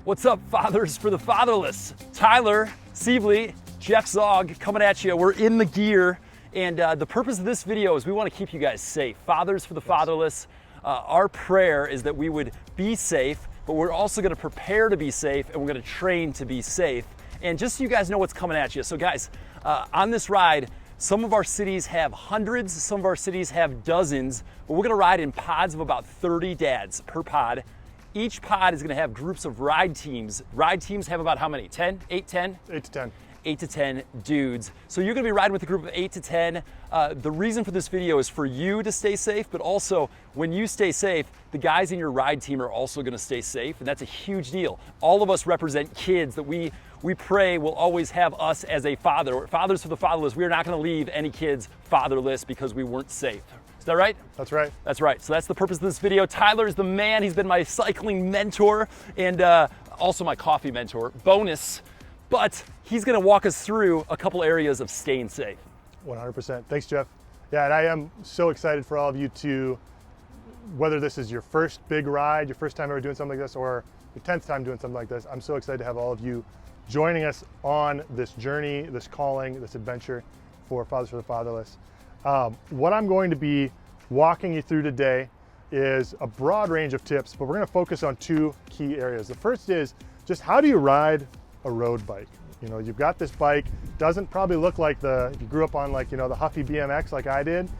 What's up, fathers for the fatherless? Tyler Sievely, Jeff Zog coming at you. We're in the gear, and the purpose of this video is we want to keep you guys safe. Fathers for the fatherless. Our prayer is that we would be safe, but we're also going to prepare to be safe, and we're going to train to be safe. And just so you guys know what's coming at you. So guys, on this ride, some of our cities have hundreds, some of our cities have dozens, but we're going to ride in pods of about 30 dads per pod. Each pod is going to have groups of ride teams. Ride teams have about how many? 10? 8, 10? 8 to 10. 8 to 10 dudes. So you're going to be riding with a group of 8 to 10. The reason for this video is for you to stay safe, but also when you stay safe, the guys in your ride team are also going to stay safe, and that's a huge deal. All of us represent kids that we pray will always have us as a father. Fathers for the fatherless. We are not going to leave any kids fatherless because we weren't safe. Is that right? That's right. That's right. So that's the purpose of this video. Tyler's the man. He's been my cycling mentor and also my coffee mentor. Bonus. But he's going to walk us through a couple areas of staying safe. 100%. Thanks, Jeff. Yeah, and I am so excited for all of you to, whether this is your first big ride, your first time ever doing something like this, or your 10th time doing something like this, I'm so excited to have all of you joining us on this journey, this calling, this adventure for Fathers for the Fatherless. What I'm going to be walking you through today is a broad range of tips, but we're going to focus on two key areas. The first is just how do you ride a road bike? You know, you've got this bike, doesn't probably look like if you grew up on like, you know, the Huffy BMX like I did,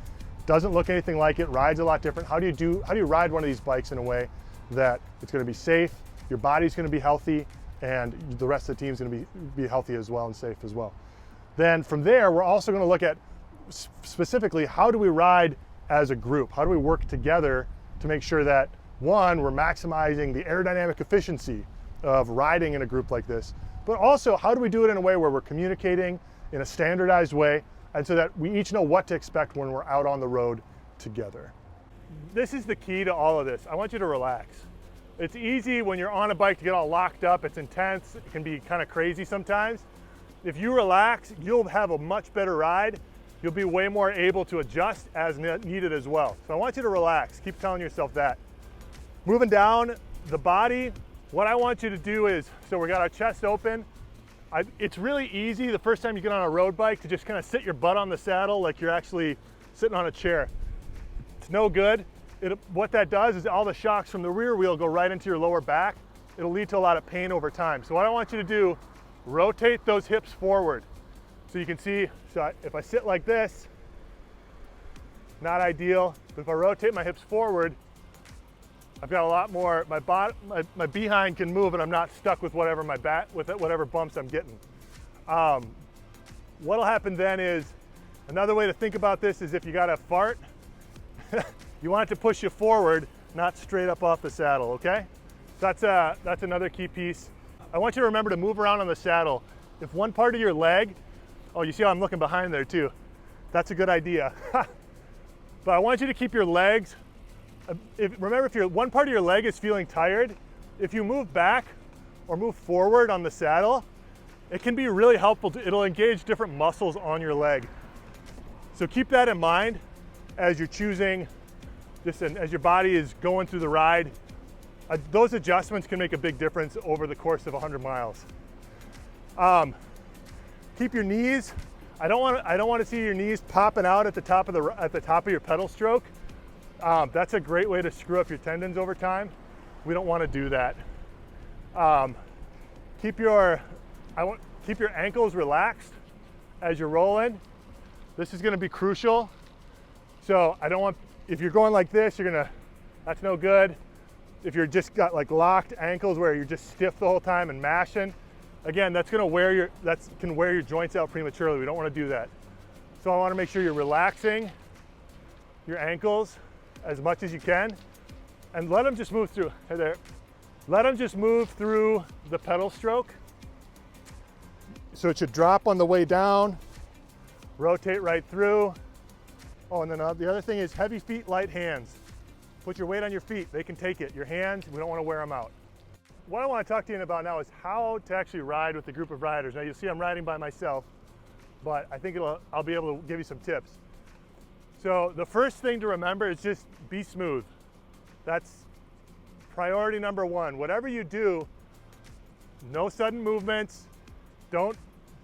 doesn't look anything like it, rides a lot different. How do you ride one of these bikes in a way that it's going to be safe, your body's going to be healthy, and the rest of the team's going to be healthy as well and safe as well. Then from there, we're also going to look at specifically how do we ride as a group? How do we work together to make sure that, one, we're maximizing the aerodynamic efficiency of riding in a group like this, but also how do we do it in a way where we're communicating in a standardized way and so that we each know what to expect when we're out on the road together. This is the key to all of this. I want you to relax. It's easy when you're on a bike to get all locked up. It's intense. It can be kind of crazy sometimes. If you relax, you'll have a much better ride. You'll be way more able to adjust as needed as well. So I want you to relax. Keep telling yourself that. Moving down the body, what I want you to do is, so we got our chest open. It's really easy the first time you get on a road bike to just kind of sit your butt on the saddle like you're actually sitting on a chair. It's no good. What that does is all the shocks from the rear wheel go right into your lower back. It'll lead to a lot of pain over time. So what I want you to do, rotate those hips forward. So you can see, if I sit like this, not ideal, but if I rotate my hips forward, I've got a lot more, my behind can move and I'm not stuck with whatever whatever bumps I'm getting. What'll happen then is, another way to think about this is if you got a fart, you want it to push you forward, not straight up off the saddle, okay? That's another key piece. I want you to remember to move around on the saddle. If one part of your leg, oh, you see how I'm looking behind there too. That's a good idea. But I want you to keep your legs, remember if one part of your leg is feeling tired, if you move back or move forward on the saddle, it can be really helpful. It'll engage different muscles on your leg. So keep that in mind as you're choosing, as your body is going through the ride. Those adjustments can make a big difference over the course of 100 miles. Keep your knees. I don't want to see your knees popping out at the top of your pedal stroke. That's a great way to screw up your tendons over time. We don't want to do that. Keep your ankles relaxed as you're rolling. This is going to be crucial. So if you're going like this, that's no good. If you're just got like locked ankles where you're just stiff the whole time and mashing, again, that can wear your joints out prematurely. We don't want to do that. So I want to make sure you're relaxing your ankles as much as you can and let them just move through. Hey there. Let them just move through the pedal stroke. So it should drop on the way down, rotate right through. Oh, and then the other thing is heavy feet, light hands. Put your weight on your feet. They can take it. Your hands, we don't want to wear them out. What I want to talk to you about now is how to actually ride with a group of riders. Now you'll see I'm riding by myself, but I think I'll be able to give you some tips. So the first thing to remember is just be smooth. That's priority number one. Whatever you do, No sudden movements. Don't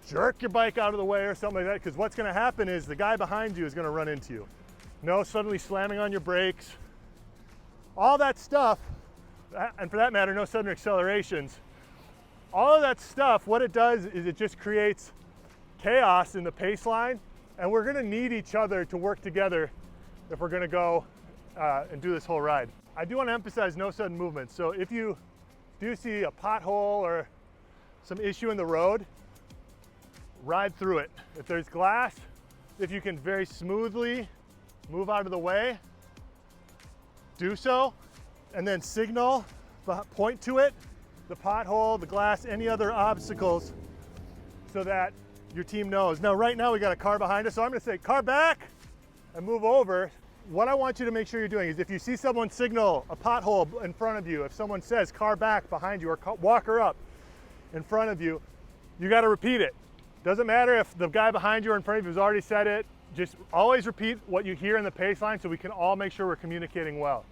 jerk your bike out of the way or something like that, because what's going to happen is the guy behind you is going to run into you. No suddenly slamming on your brakes. All that stuff, and for that matter, no sudden accelerations. All of that stuff, what it does is it just creates chaos in the pace line, and we're going to need each other to work together if we're going to go and do this whole ride. I do want to emphasize no sudden movements. So if you do see a pothole or some issue in the road, ride through it. If there's glass, if you can very smoothly move out of the way, do so, and then signal, point to it, the pothole, the glass, any other obstacles, so that your team knows. Now, right now we got a car behind us, so I'm gonna say car back and move over. What I want you to make sure you're doing is if you see someone signal a pothole in front of you, if someone says car back behind you or walker up in front of you, you gotta repeat it. Doesn't matter if the guy behind you or in front of you has already said it, just always repeat what you hear in the pace line so we can all make sure we're communicating well.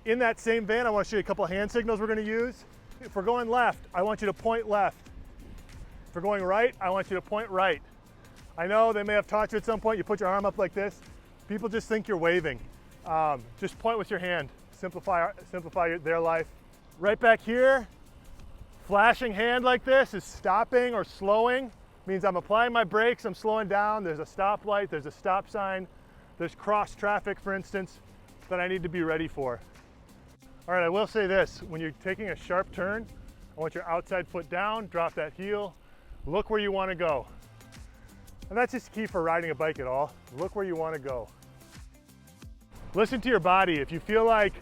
In that same vein, I want to show you a couple of hand signals we're going to use. If we're going left, I want you to point left. If we're going right, I want you to point right. I know they may have taught you at some point, you put your arm up like this. People just think you're waving. Just point with your hand. Simplify their life. Right back here, flashing hand like this is stopping or slowing. Means I'm applying my brakes, I'm slowing down, there's a stoplight, there's a stop sign, there's cross traffic, for instance, that I need to be ready for. All right, I will say this, when you're taking a sharp turn, I want your outside foot down, drop that heel, look where you want to go. And that's just key for riding a bike at all. Look where you want to go. Listen to your body. If you feel like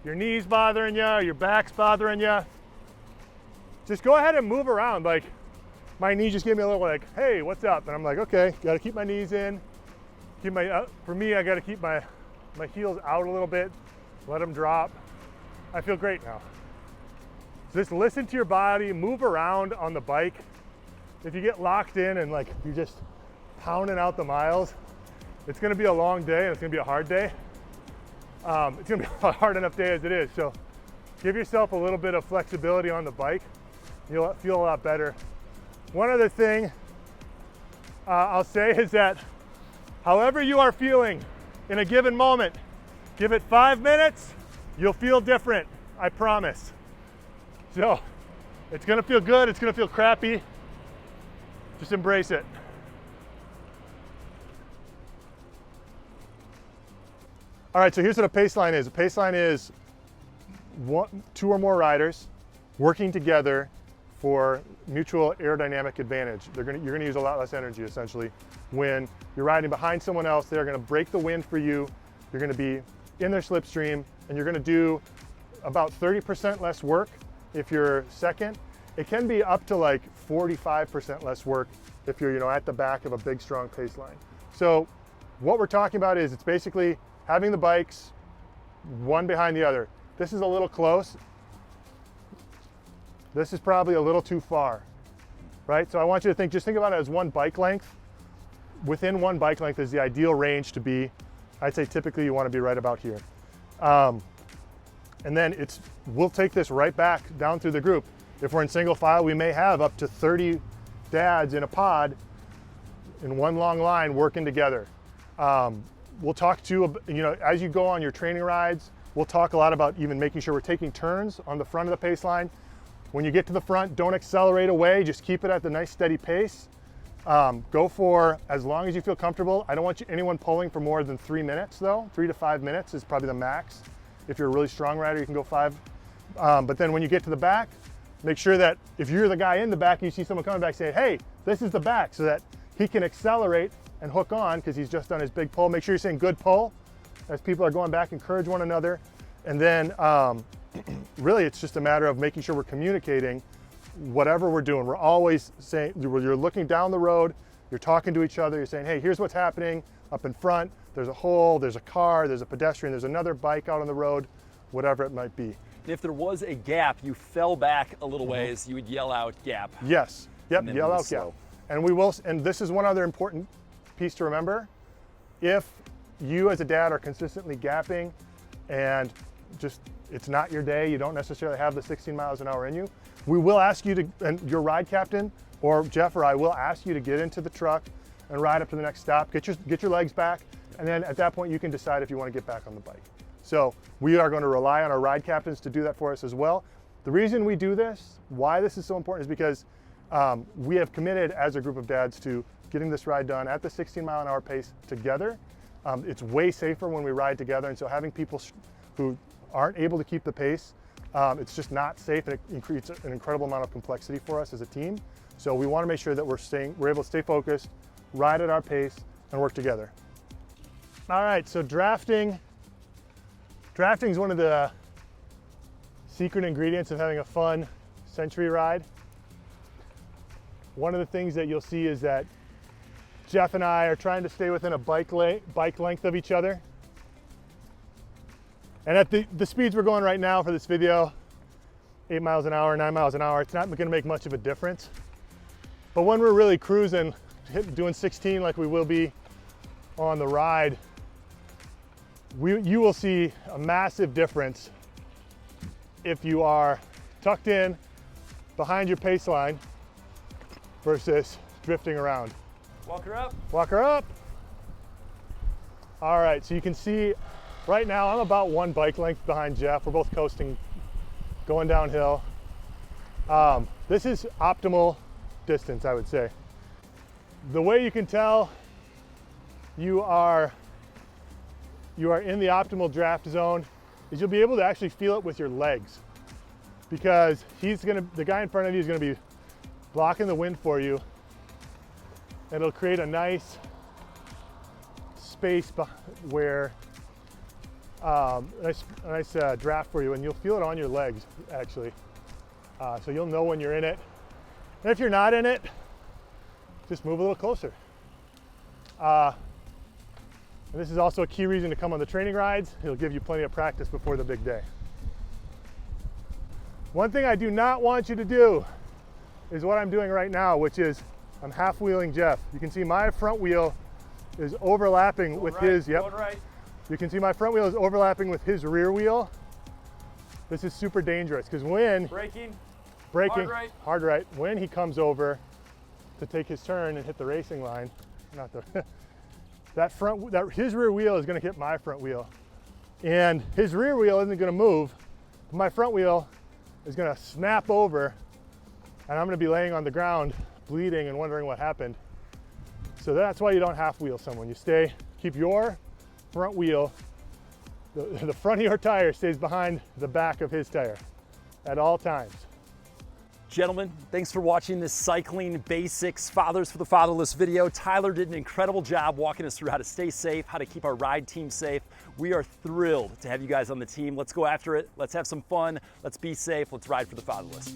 your knee's bothering you, or your back's bothering you, just go ahead and move around. Like, my knee just gave me a little like, hey, what's up? And I'm like, okay, got to keep my knees in. Keep my, for me, I got to keep my heels out a little bit, let them drop. I feel great now. So just listen to your body, move around on the bike. If you get locked in and like you're just pounding out the miles, it's going to be a long day and it's going to be a hard day. It's going to be a hard enough day as it is. So give yourself a little bit of flexibility on the bike. You'll feel a lot better. One other thing I'll say is that however you are feeling in a given moment, give it 5 minutes, you'll feel different, I promise. So it's gonna feel good, it's gonna feel crappy, just embrace it. All right, so here's what a pace line is. A pace line is two or more riders working together for mutual aerodynamic advantage. You're gonna use a lot less energy essentially. When you're riding behind someone else, they're gonna break the wind for you. You're gonna be in their slipstream and you're gonna do about 30% less work if you're second. It can be up to like 45% less work if you're at the back of a big, strong pace line. So what we're talking about is it's basically having the bikes one behind the other. This is a little close. This is probably a little too far, right? So I want you to just think about it as one bike length. Within one bike length is the ideal range to be. I'd say typically you want to be right about here. And then we'll take this right back down through the group. If we're in single file, we may have up to 30 dads in a pod in one long line working together. We'll talk to, as you go on your training rides, we'll talk a lot about even making sure we're taking turns on the front of the pace line. When you get to the front, don't accelerate away, just keep it at the nice steady pace. Go for as long as you feel comfortable. I don't want anyone pulling for more than 3 minutes though. 3 to 5 minutes is probably the max. If you're a really strong rider, you can go 5. But then when you get to the back, make sure that if you're the guy in the back and you see someone coming back, say, hey, this is the back, so that he can accelerate and hook on because he's just done his big pull. Make sure you're saying good pull as people are going back, encourage one another. And then really it's just a matter of making sure we're communicating whatever we're doing. We're always saying, you're looking down the road, you're talking to each other, you're saying, hey, here's what's happening up in front. There's a hole, there's a car, there's a pedestrian, there's another bike out on the road, whatever it might be. If there was a gap, you fell back a little ways, you would yell out gap. Yes, yep, yell out slow. gap. And we will, and this is one other important piece to remember. If you as a dad are consistently gapping and just it's not your day, you don't necessarily have the 16 miles an hour in you, we will ask you to, and your ride captain or Jeff or I will ask you to get into the truck and ride up to the next stop, get your legs back, and then at that point you can decide if you want to get back on the bike. So we are going to rely on our ride captains to do that for us as well. The reason we do this, why this is so important, is because we have committed as a group of dads to getting this ride done at the 16 mile an hour pace together. It's way safer when we ride together, and so having people who aren't able to keep the pace, it's just not safe, and it creates an incredible amount of complexity for us as a team. So we want to make sure that we're able to stay focused, ride at our pace, and work together. All right, so drafting is one of the secret ingredients of having a fun century ride. One of the things that you'll see is that Jeff and I are trying to stay within a bike length of each other. And at the speeds we're going right now for this video, 8 miles an hour, 9 miles an hour, it's not going to make much of a difference. But when we're really cruising, doing 16 like we will be on the ride, you will see a massive difference if you are tucked in behind your pace line versus drifting around. Walk her up. Walk her up. All right, so you can see right now I'm about 1 bike length behind Jeff. We're both coasting, going downhill. This is optimal distance, I would say. The way you can tell you are in the optimal draft zone is you'll be able to actually feel it with your legs, because the guy in front of you is going to be blocking the wind for you, and it'll create a nice space where a nice draft for you, and you'll feel it on your legs actually. So you'll know when you're in it, and if you're not in it, just move a little closer. And this is also a key reason to come on the training rides. It'll give you plenty of practice before the big day. One thing I do not want you to do is what I'm doing right now, which is I'm half wheeling Jeff. You can see my front wheel is overlapping with his, yep. Right. You can see my front wheel is overlapping with his rear wheel. This is super dangerous because when Braking, hard right, when he comes over to take his turn and hit the racing line, his rear wheel is going to hit my front wheel, and his rear wheel isn't going to move. My front wheel is going to snap over, and I'm going to be laying on the ground bleeding and wondering what happened. So that's why you don't half wheel someone. You keep your front wheel, the front of your tire stays behind the back of his tire at all times. Gentlemen, thanks for watching this Cycling Basics Fathers for the Fatherless video. Tyler did an incredible job walking us through how to stay safe, how to keep our ride team safe. We are thrilled to have you guys on the team. Let's go after it. Let's have some fun. Let's be safe. Let's ride for the fatherless.